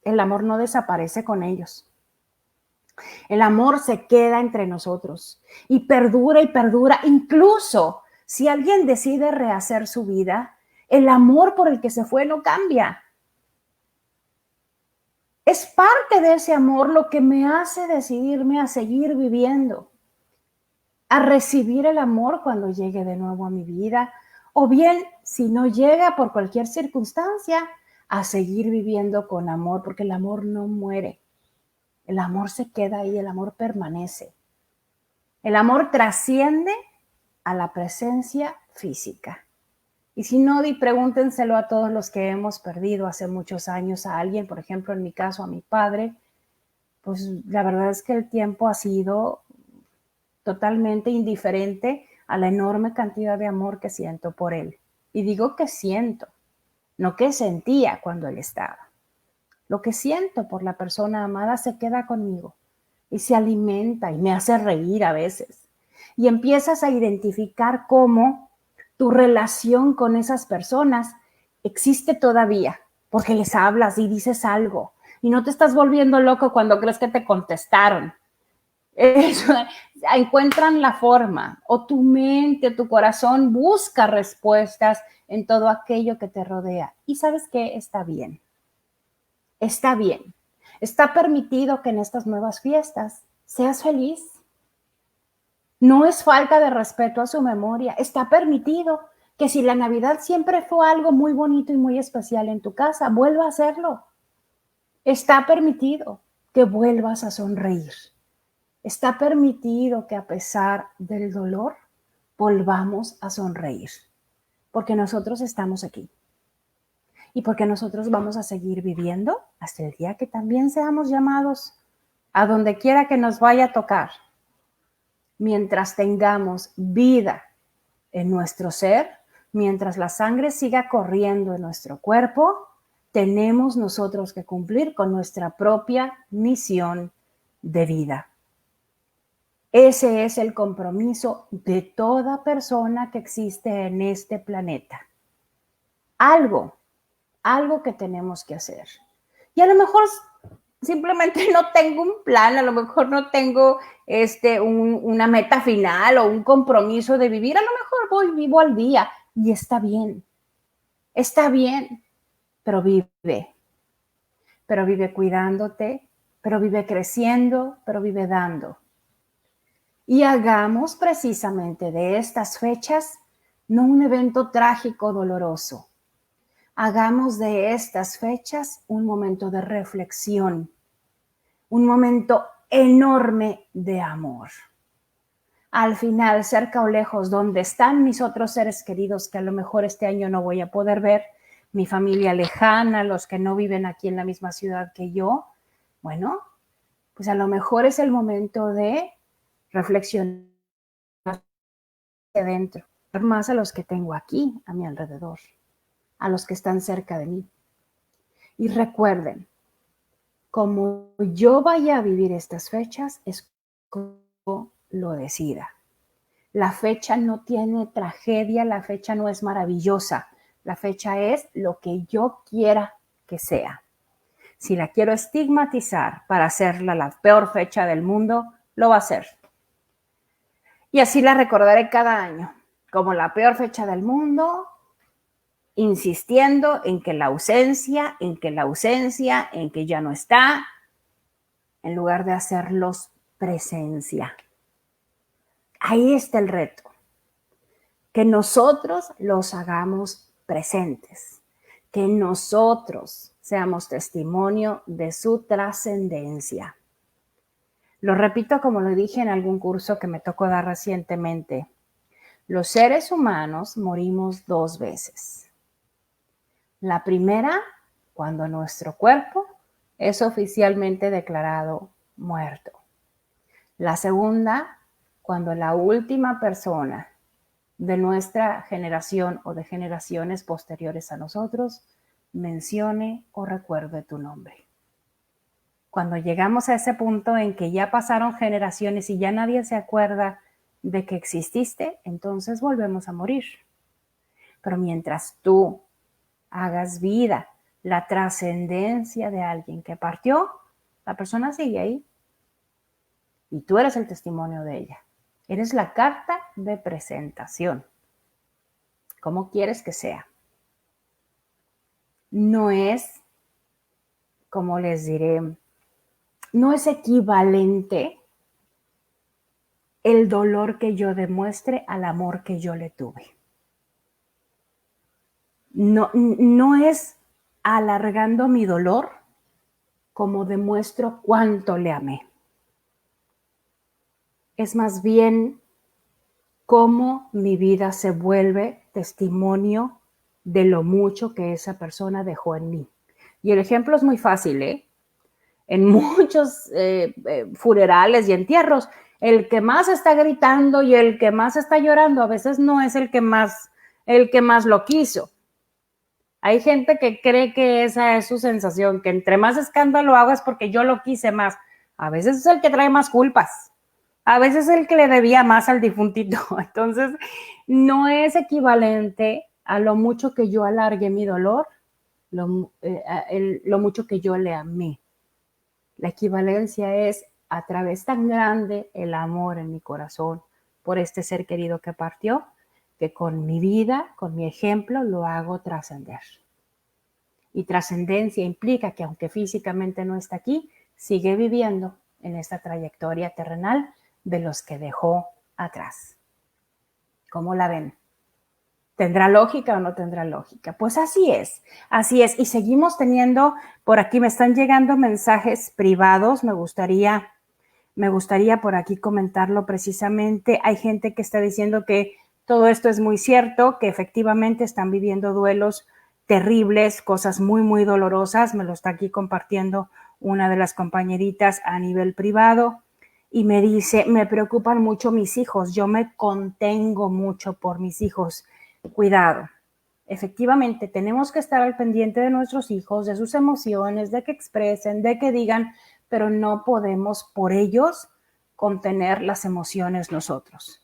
El amor no desaparece con ellos. El amor se queda entre nosotros y perdura, incluso si alguien decide rehacer su vida, el amor por el que se fue no cambia. Es parte de ese amor lo que me hace decidirme a seguir viviendo, a recibir el amor cuando llegue de nuevo a mi vida, o bien, si no llega por cualquier circunstancia, a seguir viviendo con amor, porque el amor no muere. El amor se queda ahí, el amor permanece. El amor trasciende a la presencia física. Y si no, pregúntenselo a todos los que hemos perdido hace muchos años a alguien, por ejemplo, en mi caso, a mi padre, pues la verdad es que el tiempo ha sido totalmente indiferente a la enorme cantidad de amor que siento por él. Y digo que siento, no que sentía cuando él estaba. Lo que siento por la persona amada se queda conmigo y se alimenta y me hace reír a veces. Y empiezas a identificar cómo tu relación con esas personas existe todavía, porque les hablas y dices algo y no te estás volviendo loco cuando crees que te contestaron. Encuentran la forma, o tu mente, o tu corazón busca respuestas en todo aquello que te rodea. Y sabes que está bien. Está bien. Está permitido que en estas nuevas fiestas seas feliz. No es falta de respeto a su memoria. Está permitido Que si la Navidad siempre fue algo muy bonito y muy especial en tu casa, vuelva a hacerlo. Está permitido que vuelvas a sonreír. Está permitido que a pesar del dolor, volvamos a sonreír. Porque nosotros estamos aquí. Y porque nosotros vamos a seguir viviendo hasta el día que también seamos llamados a donde quiera que nos vaya a tocar. Mientras tengamos vida en nuestro ser, mientras la sangre siga corriendo en nuestro cuerpo, tenemos nosotros que cumplir con nuestra propia misión de vida. Ese es el compromiso de toda persona que existe en este planeta. Algo que tenemos que hacer. Y a lo mejor simplemente no tengo un plan, a lo mejor no tengo una meta final o un compromiso de vivir, a lo mejor vivo al día y está bien, pero vive cuidándote, pero vive creciendo, pero vive dando. Y hagamos precisamente de estas fechas no un evento trágico, doloroso. Hagamos de estas fechas un momento de reflexión, un momento enorme de amor. Al final, cerca o lejos, donde están mis otros seres queridos que a lo mejor este año no voy a poder ver, mi familia lejana, los que no viven aquí en la misma ciudad que yo, bueno, pues a lo mejor es el momento de reflexionar hacia adentro, más a los que tengo aquí, a mi alrededor, a los que están cerca de mí. Y recuerden, como yo vaya a vivir estas fechas, es como lo decida. La fecha no tiene tragedia, la fecha no es maravillosa, la fecha es lo que yo quiera que sea. Si la quiero estigmatizar para hacerla la peor fecha del mundo, lo va a hacer. Y así la recordaré cada año, como la peor fecha del mundo, insistiendo en que la ausencia, en que ya no está, en lugar de hacerlos presencia. Ahí está el reto, que nosotros los hagamos presentes, que nosotros seamos testimonio de su trascendencia. Lo repito como lo dije en algún curso que me tocó dar recientemente. Los seres humanos morimos 2 veces. La primera, cuando nuestro cuerpo es oficialmente declarado muerto. La segunda, cuando la última persona de nuestra generación o de generaciones posteriores a nosotros mencione o recuerde tu nombre. Cuando llegamos a ese punto en que ya pasaron generaciones y ya nadie se acuerda de que exististe, entonces volvemos a morir. Pero mientras tú hagas vida la trascendencia de alguien que partió, la persona sigue ahí. Y tú eres el testimonio de ella. Eres la carta de presentación. ¿Cómo quieres que sea? No es, como les diré, no es equivalente el dolor que yo demuestre al amor que yo le tuve. No es alargando mi dolor como demuestro cuánto le amé. Es más bien cómo mi vida se vuelve testimonio de lo mucho que esa persona dejó en mí. Y el ejemplo es muy fácil, ¿eh? En muchos funerales y entierros, el que más está gritando y el que más está llorando a veces no es el que más lo quiso. Hay gente que cree que esa es su sensación, que entre más escándalo hago es porque yo lo quise más. A veces es el que trae más culpas. A veces es el que le debía más al difuntito. Entonces, no es equivalente a lo mucho que yo alargué mi dolor, lo mucho que yo le amé. La equivalencia es a través tan grande el amor en mi corazón por este ser querido que partió, que con mi vida, con mi ejemplo, lo hago trascender. Y trascendencia implica que aunque físicamente no está aquí, sigue viviendo en esta trayectoria terrenal de los que dejó atrás. ¿Cómo la ven? ¿Tendrá lógica o no tendrá lógica? Pues así es, así es. Y seguimos teniendo, por aquí me están llegando mensajes privados, me gustaría por aquí comentarlo precisamente. Hay gente que está diciendo que todo esto es muy cierto, que efectivamente están viviendo duelos terribles, cosas muy, muy dolorosas. Me lo está aquí compartiendo una de las compañeritas a nivel privado y me dice, me preocupan mucho mis hijos, yo me contengo mucho por mis hijos. Cuidado. Efectivamente, tenemos que estar al pendiente de nuestros hijos, de sus emociones, de que expresen, de que digan, pero no podemos por ellos contener las emociones nosotros.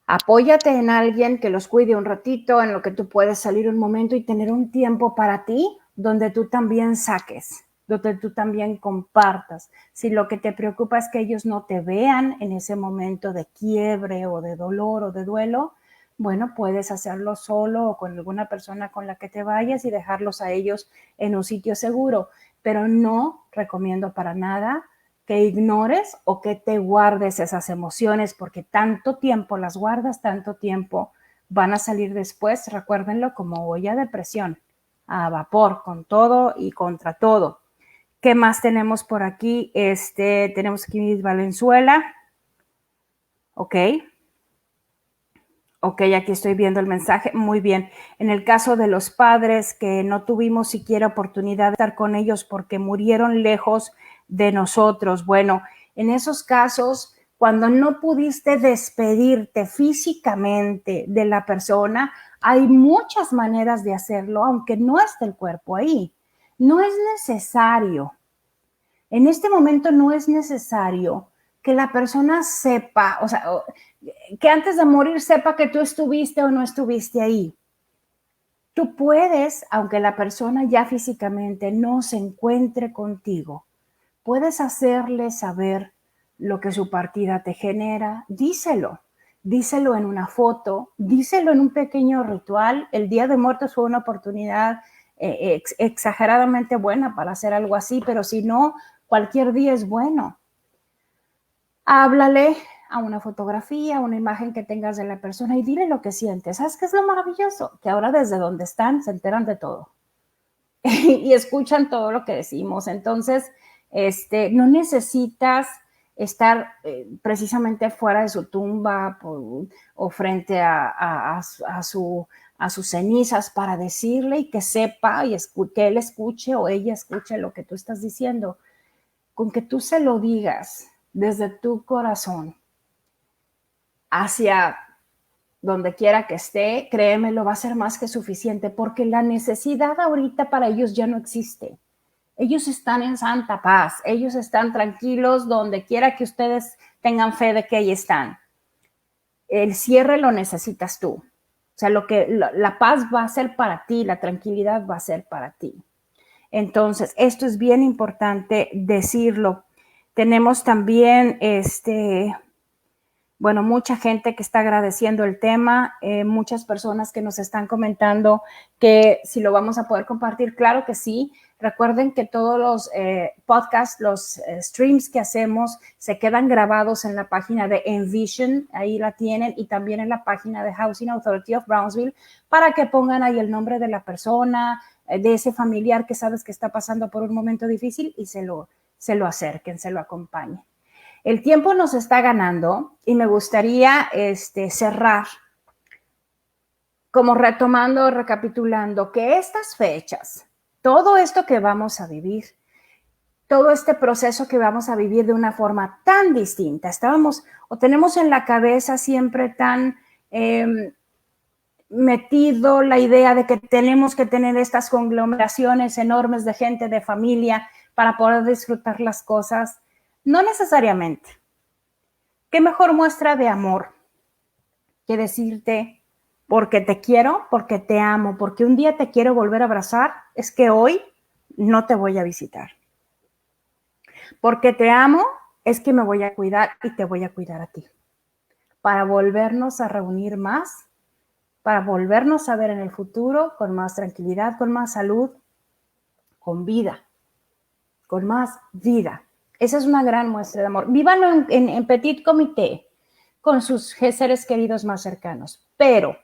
Apóyate en alguien que los cuide un ratito, en lo que tú puedes salir un momento y tener un tiempo para ti, donde tú también saques, donde tú también compartas. Si lo que te preocupa es que ellos no te vean en ese momento de quiebre o de dolor o de duelo, bueno, puedes hacerlo solo o con alguna persona con la que te vayas y dejarlos a ellos en un sitio seguro, pero no recomiendo para nada que ignores o que te guardes esas emociones, porque tanto tiempo las guardas, tanto tiempo van a salir después, recuérdenlo, como olla de presión, a vapor, con todo y contra todo. ¿Qué más tenemos por aquí? Tenemos aquí Miss Valenzuela. Ok, aquí estoy viendo el mensaje. Muy bien. En el caso de los padres que no tuvimos siquiera oportunidad de estar con ellos porque murieron lejos de nosotros. Bueno, en esos casos, cuando no pudiste despedirte físicamente de la persona, hay muchas maneras de hacerlo, aunque no esté el cuerpo ahí. No es necesario. En este momento no es necesario que la persona sepa, o sea, que antes de morir sepa que tú estuviste o no estuviste ahí. Tú puedes, aunque la persona ya físicamente no se encuentre contigo, puedes hacerle saber lo que su partida te genera. Díselo en una foto, díselo en un pequeño ritual. El Día de Muertos fue una oportunidad exageradamente buena para hacer algo así, pero si no, cualquier día es bueno. Háblale a una fotografía, a una imagen que tengas de la persona y dile lo que sientes. ¿Sabes qué es lo maravilloso? Que ahora desde donde están se enteran de todo y escuchan todo lo que decimos. Entonces, no necesitas estar precisamente fuera de su tumba o frente a sus cenizas para decirle y que sepa y que él escuche o ella escuche lo que tú estás diciendo. Con que tú se lo digas desde tu corazón hacia donde quiera que esté, créeme, lo va a ser más que suficiente, porque la necesidad ahorita para ellos ya no existe. Ellos están en santa paz, ellos están tranquilos donde quiera que ustedes tengan fe de que ahí están. El cierre lo necesitas tú. O sea, la paz va a ser para ti, la tranquilidad va a ser para ti. Entonces, esto es bien importante decirlo. Tenemos también, mucha gente que está agradeciendo el tema, muchas personas que nos están comentando que si lo vamos a poder compartir, claro que sí. Recuerden que todos los podcasts, los streams que hacemos se quedan grabados en la página de Envision, ahí la tienen, y también en la página de Housing Authority of Brownsville, para que pongan ahí el nombre de la persona, de ese familiar que sabes que está pasando por un momento difícil y se lo acerquen, se lo acompañen. El tiempo nos está ganando y me gustaría cerrar como retomando, recapitulando que estas fechas, todo esto que vamos a vivir, todo este proceso que vamos a vivir de una forma tan distinta, tenemos en la cabeza siempre tan metido la idea de que tenemos que tener estas conglomeraciones enormes de gente, de familia, para poder disfrutar las cosas. No necesariamente. ¿Qué mejor muestra de amor que decirte porque te quiero, porque te amo, porque un día te quiero volver a abrazar? Es que hoy no te voy a visitar. Porque te amo, es que me voy a cuidar y te voy a cuidar a ti. Para volvernos a reunir más, para volvernos a ver en el futuro con más tranquilidad, con más salud, con vida, con más vida. Esa es una gran muestra de amor. Vívanlo en petit comité con sus seres queridos más cercanos, pero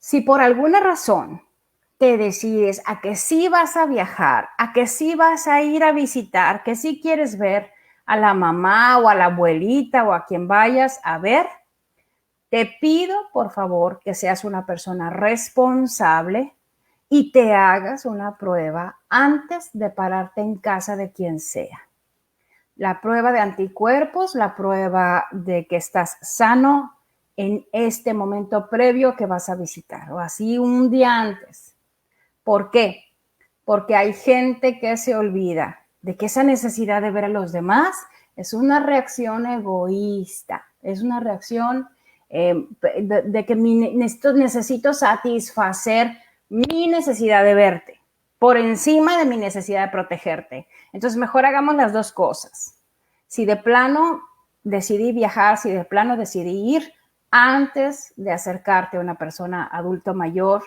Si por alguna razón te decides a que sí vas a viajar, a que sí vas a ir a visitar, que sí quieres ver a la mamá o a la abuelita o a quien vayas a ver, te pido por favor que seas una persona responsable y te hagas una prueba antes de pararte en casa de quien sea. La prueba de anticuerpos, la prueba de que estás sano en este momento previo que vas a visitar o así un día antes. ¿Por qué? Porque hay gente que se olvida de que esa necesidad de ver a los demás es una reacción egoísta, es una reacción de que necesito satisfacer mi necesidad de verte por encima de mi necesidad de protegerte. Entonces, mejor hagamos las dos cosas. Si de plano decidí viajar, si de plano decidí ir, antes de acercarte a una persona adulto mayor,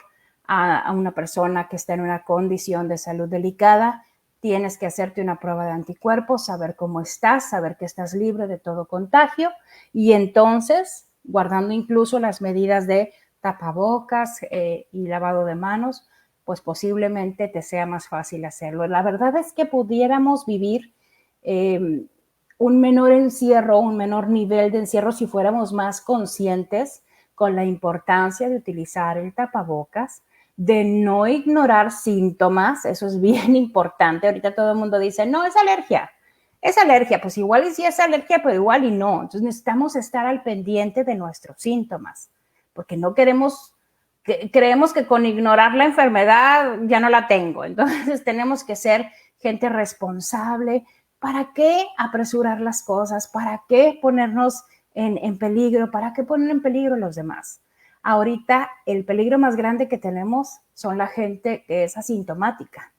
a una persona que está en una condición de salud delicada, tienes que hacerte una prueba de anticuerpos, saber cómo estás, saber que estás libre de todo contagio y entonces, guardando incluso las medidas de tapabocas y lavado de manos, pues posiblemente te sea más fácil hacerlo. La verdad es que pudiéramos vivir un menor encierro, un menor nivel de encierro si fuéramos más conscientes con la importancia de utilizar el tapabocas, de no ignorar síntomas, eso es bien importante. Ahorita todo el mundo dice, no, es alergia, pues igual y sí es alergia, pero igual y no. Entonces necesitamos estar al pendiente de nuestros síntomas, porque no queremos, creemos que con ignorar la enfermedad ya no la tengo. Entonces tenemos que ser gente responsable. ¿Para qué apresurar las cosas? ¿Para qué ponernos en peligro? ¿Para qué poner en peligro a los demás? Ahorita el peligro más grande que tenemos son la gente que es asintomática.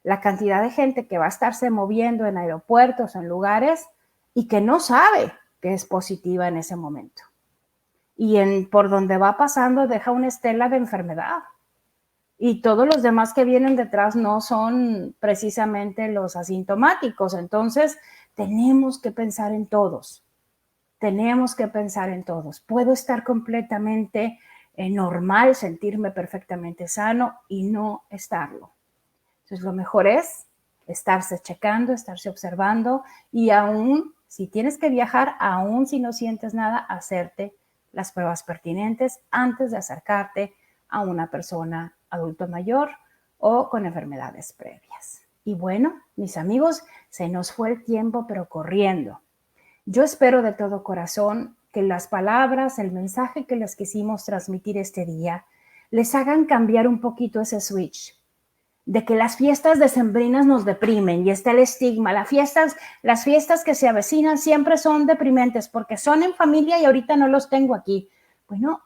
La cantidad de gente que va a estarse moviendo en aeropuertos, en lugares, y que no sabe que es positiva en ese momento. Y por donde va pasando deja una estela de enfermedad. Y todos los demás que vienen detrás no son precisamente los asintomáticos. Entonces, tenemos que pensar en todos. Tenemos que pensar en todos. Puedo estar completamente normal, sentirme perfectamente sano y no estarlo. Entonces, lo mejor es estarse checando, estarse observando y aún si tienes que viajar, aún si no sientes nada, hacerte las pruebas pertinentes antes de acercarte a una persona adulto mayor o con enfermedades previas. Y bueno, mis amigos, se nos fue el tiempo, pero corriendo. Yo espero de todo corazón que las palabras, el mensaje que les quisimos transmitir este día, les hagan cambiar un poquito ese switch de que las fiestas decembrinas nos deprimen y está el estigma. Las fiestas que se avecinan siempre son deprimentes porque son en familia y ahorita no los tengo aquí. Bueno,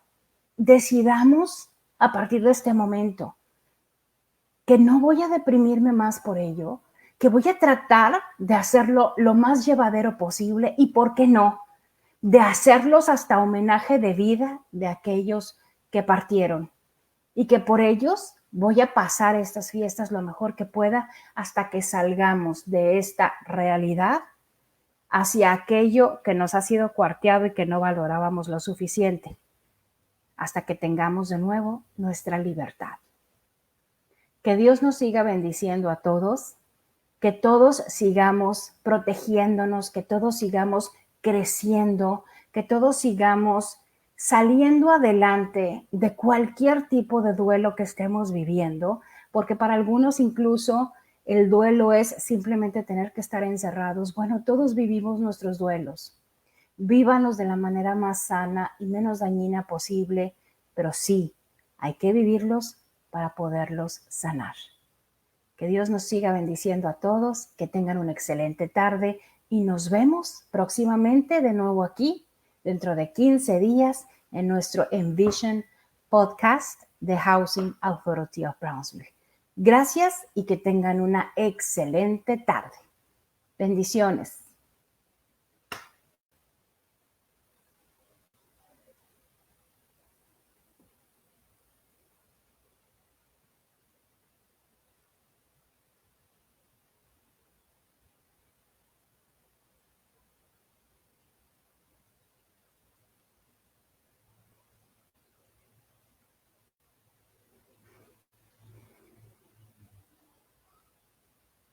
decidamos a partir de este momento que no voy a deprimirme más por ello, que voy a tratar de hacerlo lo más llevadero posible y, ¿por qué no?, de hacerlos hasta homenaje de vida de aquellos que partieron y que por ellos voy a pasar estas fiestas lo mejor que pueda hasta que salgamos de esta realidad hacia aquello que nos ha sido cuarteado y que no valorábamos lo suficiente, hasta que tengamos de nuevo nuestra libertad. Que Dios nos siga bendiciendo a todos, que todos sigamos protegiéndonos, que todos sigamos creciendo, que todos sigamos saliendo adelante de cualquier tipo de duelo que estemos viviendo, porque para algunos incluso el duelo es simplemente tener que estar encerrados. Bueno, todos vivimos nuestros duelos. Vívanos de la manera más sana y menos dañina posible, pero sí, hay que vivirlos para poderlos sanar. Que Dios nos siga bendiciendo a todos, que tengan una excelente tarde y nos vemos próximamente de nuevo aquí, dentro de 15 días, en nuestro Envision podcast de Housing Authority of Brownsville. Gracias y que tengan una excelente tarde. Bendiciones.